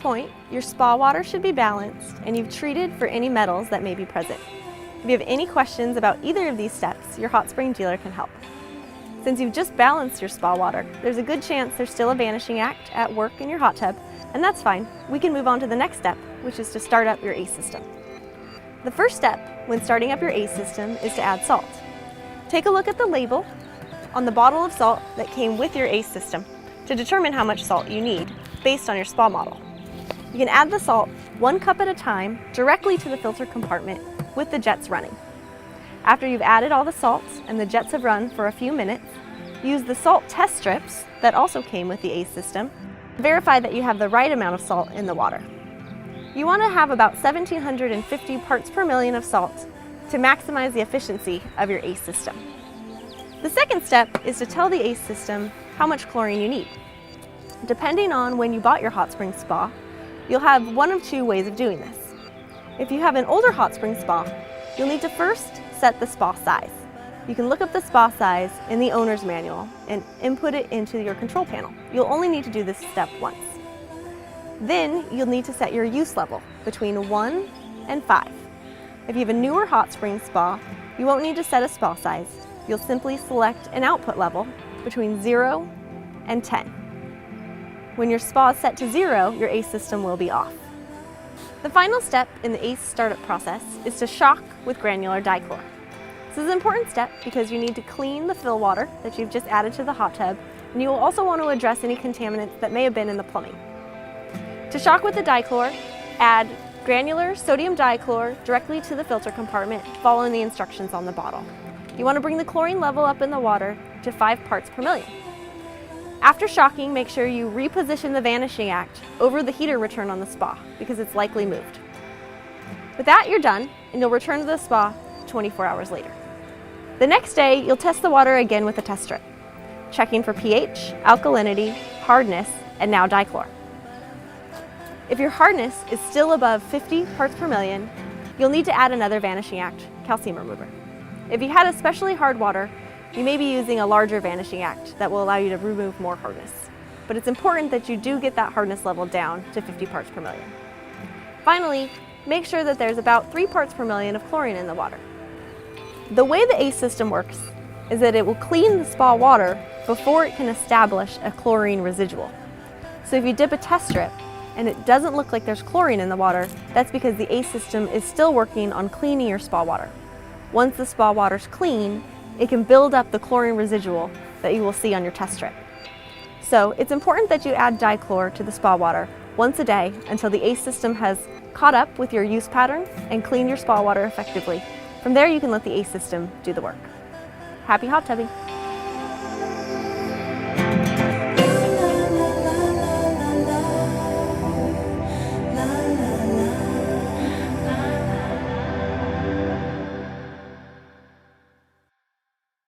point, your spa water should be balanced and you've treated for any metals that may be present. If you have any questions about either of these steps, your hot spring dealer can help. Since you've just balanced your spa water, there's a good chance there's still a vanishing act at work in your hot tub, and that's fine. We can move on to the next step, which is to start up your ACE system. The first step when starting up your ACE system is to add salt. Take a look at the label on the bottle of salt that came with your ACE system to determine how much salt you need based on your spa model. You can add the salt 1 cup at a time directly to the filter compartment with the jets running. After you've added all the salts and the jets have run for a few minutes, use the salt test strips that also came with the ACE system to verify that you have the right amount of salt in the water. You want to have about 1,750 parts per million of salt to maximize the efficiency of your ACE system. The second step is to tell the ACE system how much chlorine you need. Depending on when you bought your hot spring spa, you'll have one of two ways of doing this. If you have an older hot spring spa, you'll need to first set the spa size. You can look up the spa size in the owner's manual and input it into your control panel. You'll only need to do this step once. Then you'll need to set your use level between 1 and 5. If you have a newer hot spring spa, you won't need to set a spa size. You'll simply select an output level between 0 and 10. When your spa is set to 0, your ACE system will be off. The final step in the ACE startup process is to shock with granular Dicor. This is an important step because you need to clean the fill water that you've just added to the hot tub, and you will also want to address any contaminants that may have been in the plumbing. To shock with the Dicor, add granular sodium dichlor directly to the filter compartment following the instructions on the bottle. You want to bring the chlorine level up in the water to 5 parts per million. After shocking, make sure you reposition the vanishing act over the heater return on the spa because it's likely moved. With that, you're done, and you'll return to the spa 24 hours later. The next day, you'll test the water again with a test strip, checking for pH, alkalinity, hardness, and now dichlor. If your hardness is still above 50 parts per million, you'll need to add another vanishing act, calcium remover. If you had especially hard water, you may be using a larger vanishing act that will allow you to remove more hardness. But it's important that you do get that hardness level down to 50 parts per million. Finally, make sure that there's about 3 parts per million of chlorine in the water. The way the ACE system works is that it will clean the spa water before it can establish a chlorine residual. So if you dip a test strip and it doesn't look like there's chlorine in the water, that's because the ACE system is still working on cleaning your spa water. Once the spa water's clean, it can build up the chlorine residual that you will see on your test strip. So it's important that you add dichlor to the spa water once a day until the ACE system has caught up with your use pattern and cleaned your spa water effectively. From there, you can let the ACE system do the work. Happy hot tubbing!